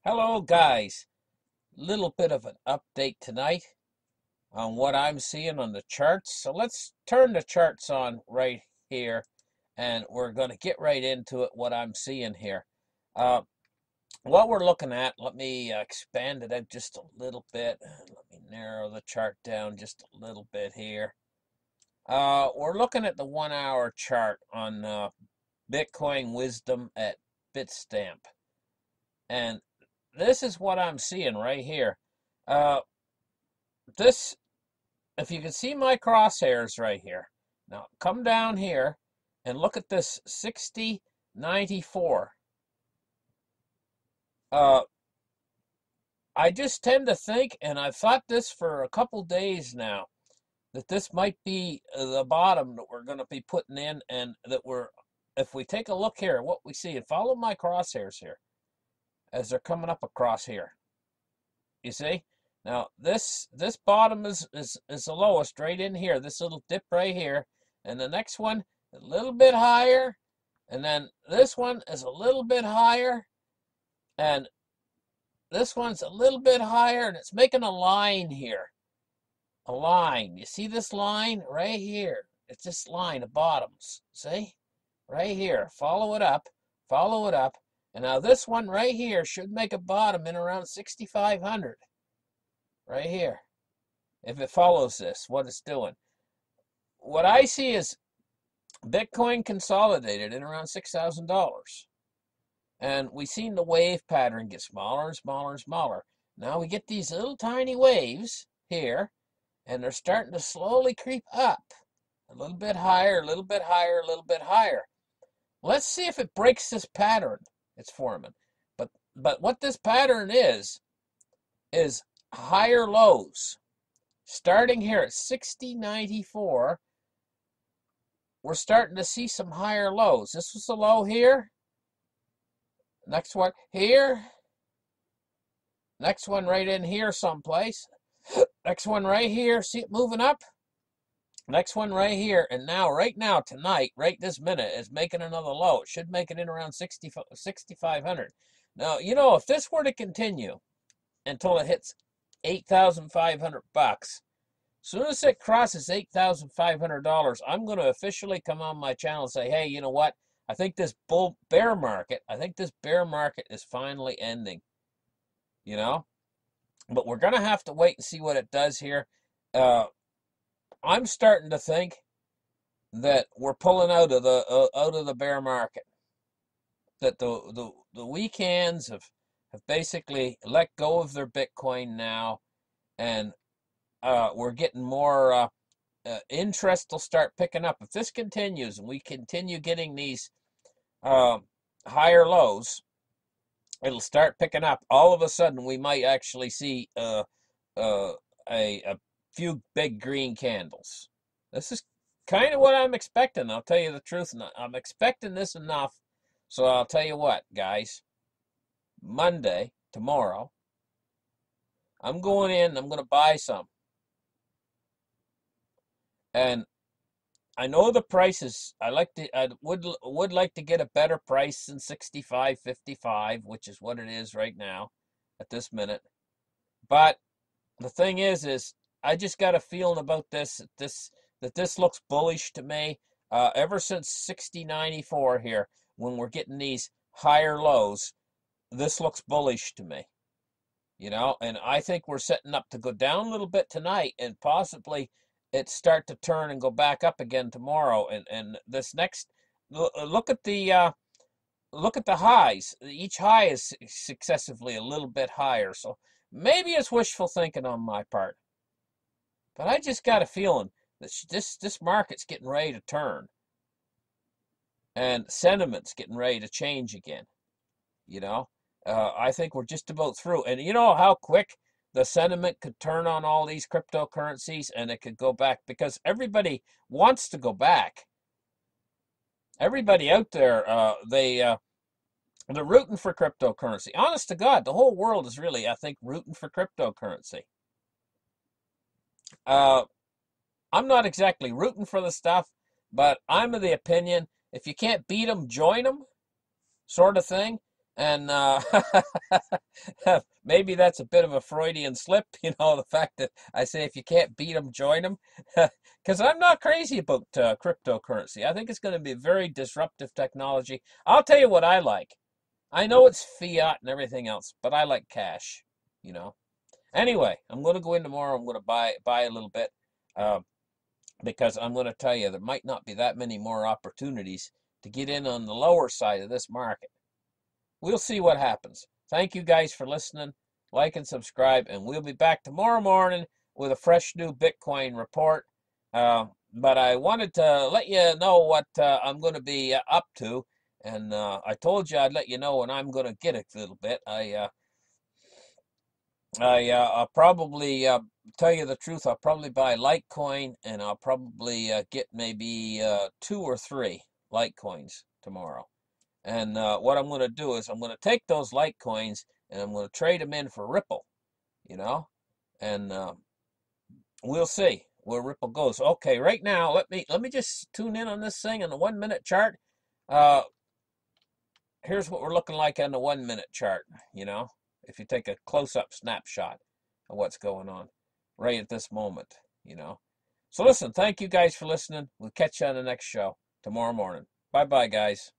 Hello, guys. Little bit of an update tonight on what I'm seeing on the charts. So let's turn the charts on right here, and we're going to get right into it. What I'm seeing here, uh, what we're looking at. Let me expand it out just a little bit. Let me narrow the chart down just a little bit here. We're looking at the 1 hour chart on Bitcoin Wisdom at Bitstamp, and this is what I'm seeing right here. Uh, this, if you can see my crosshairs right here, now come down here and look at this 6094. Uh, I just tend to think, and I've thought this for a couple days now, that this might be the bottom that we're going to be putting in, and that if we take a look here, what we see, and follow my crosshairs here as they're coming up across here. You see? Now this bottom is the lowest right in here, this little dip right here, and the next one a little bit higher, and then this one is a little bit higher, and this one's a little bit higher, and it's making a line here. A line. You see this line right here? It's this line of bottoms. See? Right here. Follow it up. Follow it up. And now this one right here should make a bottom in around 6,500. Right here. If it follows this, what it's doing. What I see is Bitcoin consolidated in around $6,000. And we've seen the wave pattern get smaller and smaller and smaller. Now we get these little tiny waves here, and they're starting to slowly creep up. A little bit higher, a little bit higher, a little bit higher. Let's see if it breaks this pattern it's forming. But what this pattern is higher lows. Starting here at 6094, we're starting to see some higher lows. This was a low here. Next one here. Next one right in here someplace. Next one right here. See it moving up? Next one right here. And now, right now, tonight, right this minute, is making another low. It should make it in around 6,500. Now, if this were to continue until it hits 8,500 bucks, as soon as it crosses $8,500, I'm going to officially come on my channel and say, hey, you know what? I think this bear market is finally ending. But we're going to have to wait and see what it does here. I'm starting to think that we're pulling out of the bear market. That the weak hands have basically let go of their Bitcoin now, and we're getting more interest will start picking up. If this continues and we continue getting these higher lows, it'll start picking up. All of a sudden, we might actually see a few big green candles. This is kind of what I'm expecting. I'll tell you the truth. I'm expecting this enough. So I'll tell you what, guys. Monday, tomorrow, I'm going in. I'm going to buy some. And I know the prices. I would like to get a better price than 65.55, which is what it is right now at this minute. But the thing is I just got a feeling about this that this looks bullish to me. Ever since 60.94 here, when we're getting these higher lows, this looks bullish to me. And I think we're setting up to go down a little bit tonight, and possibly it start to turn and go back up again tomorrow. And this next look at the highs. Each high is successively a little bit higher. So maybe it's wishful thinking on my part, but I just got a feeling that this market's getting ready to turn, and sentiment's getting ready to change again. I think we're just about through. And you know how quick the sentiment could turn on all these cryptocurrencies, and it could go back, because everybody wants to go back. Everybody out there, they're rooting for cryptocurrency. Honest to God, the whole world is really, I think, rooting for cryptocurrency. I'm not exactly rooting for the stuff, but I'm of the opinion, if you can't beat them, join them, sort of thing. And maybe that's a bit of a Freudian slip, the fact that I say if you can't beat them, join them. Because I'm not crazy about cryptocurrency. I think it's going to be a very disruptive technology. I'll tell you what I like. I know it's fiat and everything else, but I like cash, you know. Anyway, I'm going to go in tomorrow. I'm going to buy a little bit because I'm going to tell you there might not be that many more opportunities to get in on the lower side of this market. We'll see what happens. Thank you guys for listening. Like and subscribe, and we'll be back tomorrow morning with a fresh new Bitcoin report. But I wanted to let you know what I'm going to be up to, and I told you I'd let you know when I'm going to get a little bit. I'll probably tell you the truth. I'll probably buy Litecoin, and I'll probably get maybe 2 or 3 Litecoins tomorrow. And what I'm going to do is I'm going to take those Litecoins and I'm going to trade them in for Ripple, you know, and we'll see where Ripple goes. Okay, right now let me just tune in on this thing on the 1 minute chart. Uh, Here's what we're looking like on the 1 minute chart. If you take a close-up snapshot of what's going on right at this moment. So listen, thank you guys for listening. We'll catch you on the next show tomorrow morning. Bye-bye, guys.